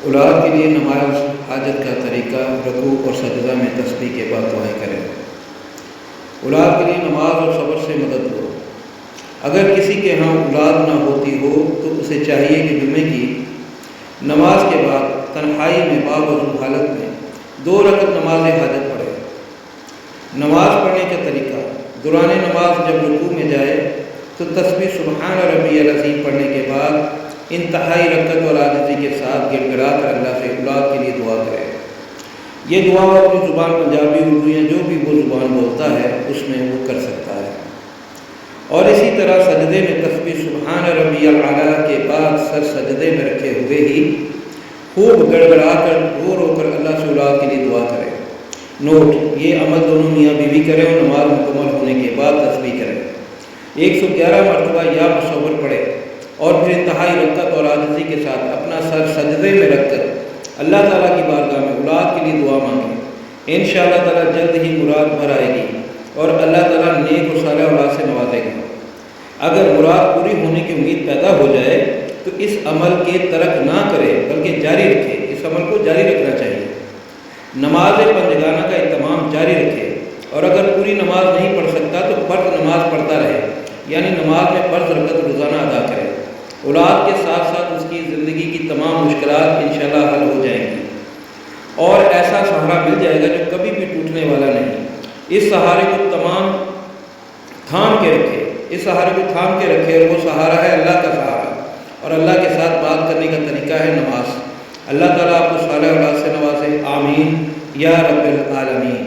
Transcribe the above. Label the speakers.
Speaker 1: اولاد کے لیے نماز حاجت کا طریقہ رکوع اور سجدہ میں تسبیح کے بعد دعائیں کریں۔ اولاد کے لیے نماز اور صبر سے مدد لو۔ اگر کسی کے ہاں اولاد نہ ہوتی ہو تو اسے چاہیے کہ جمعے کی نماز کے بعد تنہائی میں باوضو حالت میں 2 رکعت نماز حاجت پڑھے۔ نماز پڑھنے کا طریقہ: دوران نماز جب رکوع میں جائے تو تسبیح سبحان ربی العظیم پڑھنے کے بعد انتہائی رکعت اور عاجزی کے ساتھ گڑ گڑا کر اللہ سے اولاد کے لیے دعا کرے۔ یہ دعا اپنی زبان پنجابی، اردو یا جو بھی وہ زبان بولتا ہے اس میں وہ کر سکتا ہے۔ اور اسی طرح سجدے میں تسبیح سبحان ربی الاعلیٰ کے بعد سر سجدے میں رکھے ہوئے ہی خوب گڑ گڑا کر رو کر اللہ سے اولاد کے لیے دعا کرے۔ نوٹ: یہ عمل دونوں میاں بیوی کریں اور نماز مکمل ہونے کے بعد تسبیح کریں۔ 111 مرتبہ یا مصور پڑھے اور پھر انتہائی رکعت اور عاجزی کے ساتھ اپنا سر سجدے میں رکھ کر اللہ تعالیٰ کی بارگاہ میں اولاد کے لیے دعا مانگیں۔ انشاءاللہ تعالیٰ جلد ہی مراد بھر آئے گی اور اللہ تعالیٰ نیک و صالح اولاد سے نوازے گا۔ اگر مراد پوری ہونے کی امید پیدا ہو جائے تو اس عمل کے ترک نہ کرے بلکہ جاری رکھے۔ اس عمل کو جاری رکھنا چاہیے۔ نماز پنجگانہ کا اہتمام جاری رکھے اور اگر پوری نماز نہیں پڑھ سکتا تو فرض نماز پڑھتا رہے، یعنی نماز میں فرض رکعت روزانہ ادا کرے۔ اولاد کے ساتھ ساتھ اس کی زندگی کی تمام مشکلات انشاءاللہ حل ہو جائیں گی اور ایسا سہارا مل جائے گا جو کبھی بھی ٹوٹنے والا نہیں۔ اس سہارے کو تھام کے رکھے، اس سہارے کو تھام کے رکھے اور وہ سہارا ہے اللہ کا سہارا، اور اللہ کے ساتھ بات کرنے کا طریقہ ہے نماز۔ اللہ تعالیٰ آپ کو صالح اولاد سے نوازے، آمین یا رب العالمین۔